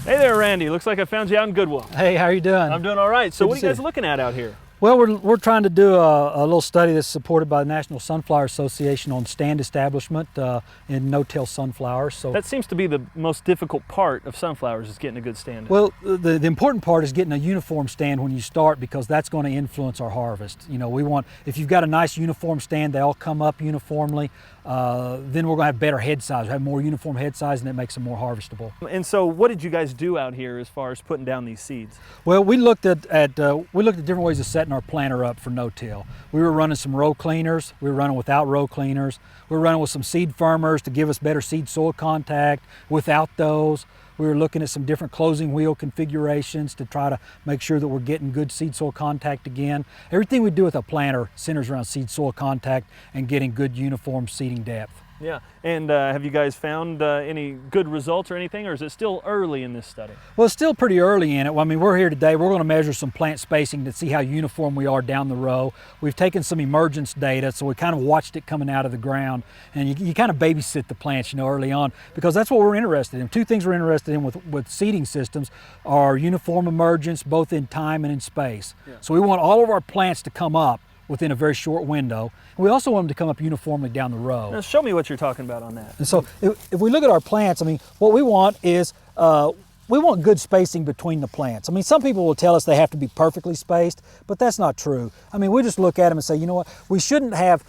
Hey there, Randy. Looks like I found you out in Goodwell. Hey, how are you doing? I'm doing all right. So Good what are to you guys see you. looking at out here? Well, we're trying to do a little study that's supported by the National Sunflower Association on stand establishment in no-till sunflowers. So That seems to be the most difficult part of sunflowers, is getting a good stand. well, the important part is getting a uniform stand when you start, because that's going to influence our harvest. You know, we want, if you've got a nice uniform stand, they all come up uniformly, then we're going to have better head size, have more uniform head size, and it makes them more harvestable. And so what did you guys do out here as far as putting down these seeds? Well, we looked at different ways of setting our planter up for no-till. We were running some row cleaners. We were running without row cleaners. We were running with some seed firmers to give us better seed-soil contact. Without those, we were looking at some different closing wheel configurations to try to make sure that we're getting good seed-soil contact again. Everything we do with a planter centers around seed-soil contact and getting good uniform seeding depth. Yeah, and have you guys found any good results or anything, or is it still early in this study? Well, it's still pretty early in it. Well, I mean, we're here today. We're going to measure some plant spacing to see how uniform we are down the row. We've taken some emergence data, so we kind of watched it coming out of the ground, and you kind of babysit the plants, you know, early on, because that's what we're interested in. Two things we're interested in with seeding systems are uniform emergence, both in time and in space. Yeah. So we want all of our plants to come up within a very short window. We also want them to come up uniformly down the row. Now show me what you're talking about on that. And so if we look at our plants, I mean, what we want is, we want good spacing between the plants. I mean, some people will tell us they have to be perfectly spaced, but that's not true. I mean, we just look at them and say, you know what, we shouldn't have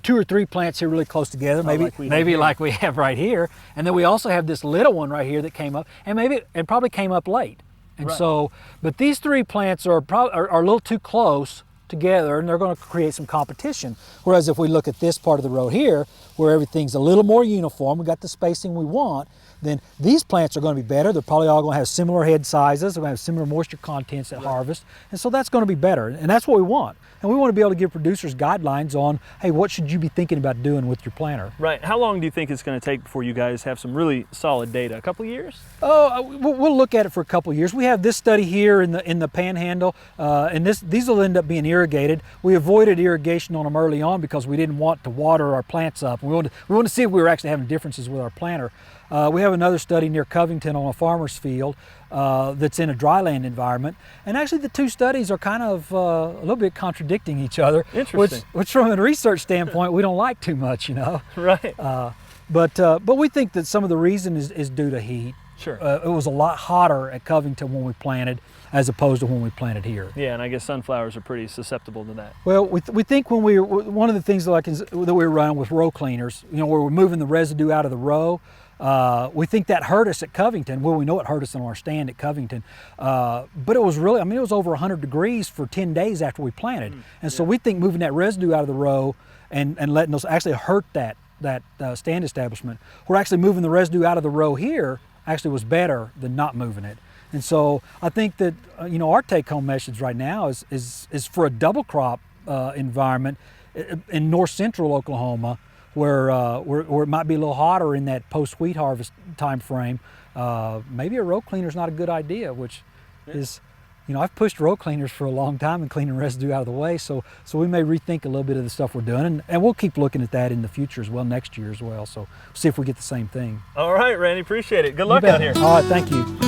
2 or 3 plants here really close together, maybe like we have right here. And then we also have this little one right here that came up, and it probably came up late. And right. So, but these 3 plants are a little too close together, and they're going to create some competition. Whereas if we look at this part of the row here, where everything's a little more uniform, we got the spacing we want, then these plants are going to be better. They're probably all going to have similar head sizes. They're going to have similar moisture contents at harvest, and so that's going to be better, and that's what we want. And we want to be able to give producers guidelines on, hey, what should you be thinking about doing with your planter? Right. How long do you think it's going to take before you guys have some really solid data? A couple of years? Oh, we'll look at it for a couple of years. We have this study here in the Panhandle, and these will end up being irrigated. We avoided irrigation on them early on because we didn't want to water our plants up. We wanted to see if we were actually having differences with our planter. We have another study near Covington on a farmer's field that's in a dryland environment, and actually the 2 studies are kind of a little bit contradicting each other. Interesting. Which from a research standpoint we don't like too much, you know. Right. But we think that some of the reason is due to heat. Sure. It was a lot hotter at Covington when we planted as opposed to when we planted here. Yeah, and I guess sunflowers are pretty susceptible to that. Well, we think one of the things that we were running with row cleaners, you know, where we're moving the residue out of the row, we think that hurt us at Covington. Well, we know it hurt us on our stand at Covington, but it was really, I mean, it was over 100 degrees for 10 days after we planted. And so we think moving that residue out of the row and letting those actually hurt that stand establishment. We're actually moving the residue out of the row here actually was better than not moving it. And so I think that, you know, our take-home message right now is for a double crop environment in north central Oklahoma, where it might be a little hotter in that post-wheat harvest time frame, maybe a row cleaner is not a good idea, which is, you know, I've pushed row cleaners for a long time and cleaning residue out of the way, so we may rethink a little bit of the stuff we're doing, and we'll keep looking at that in the future as well, next year as well, so see if we get the same thing. All right, Randy, appreciate it. Good luck out here. All right, thank you.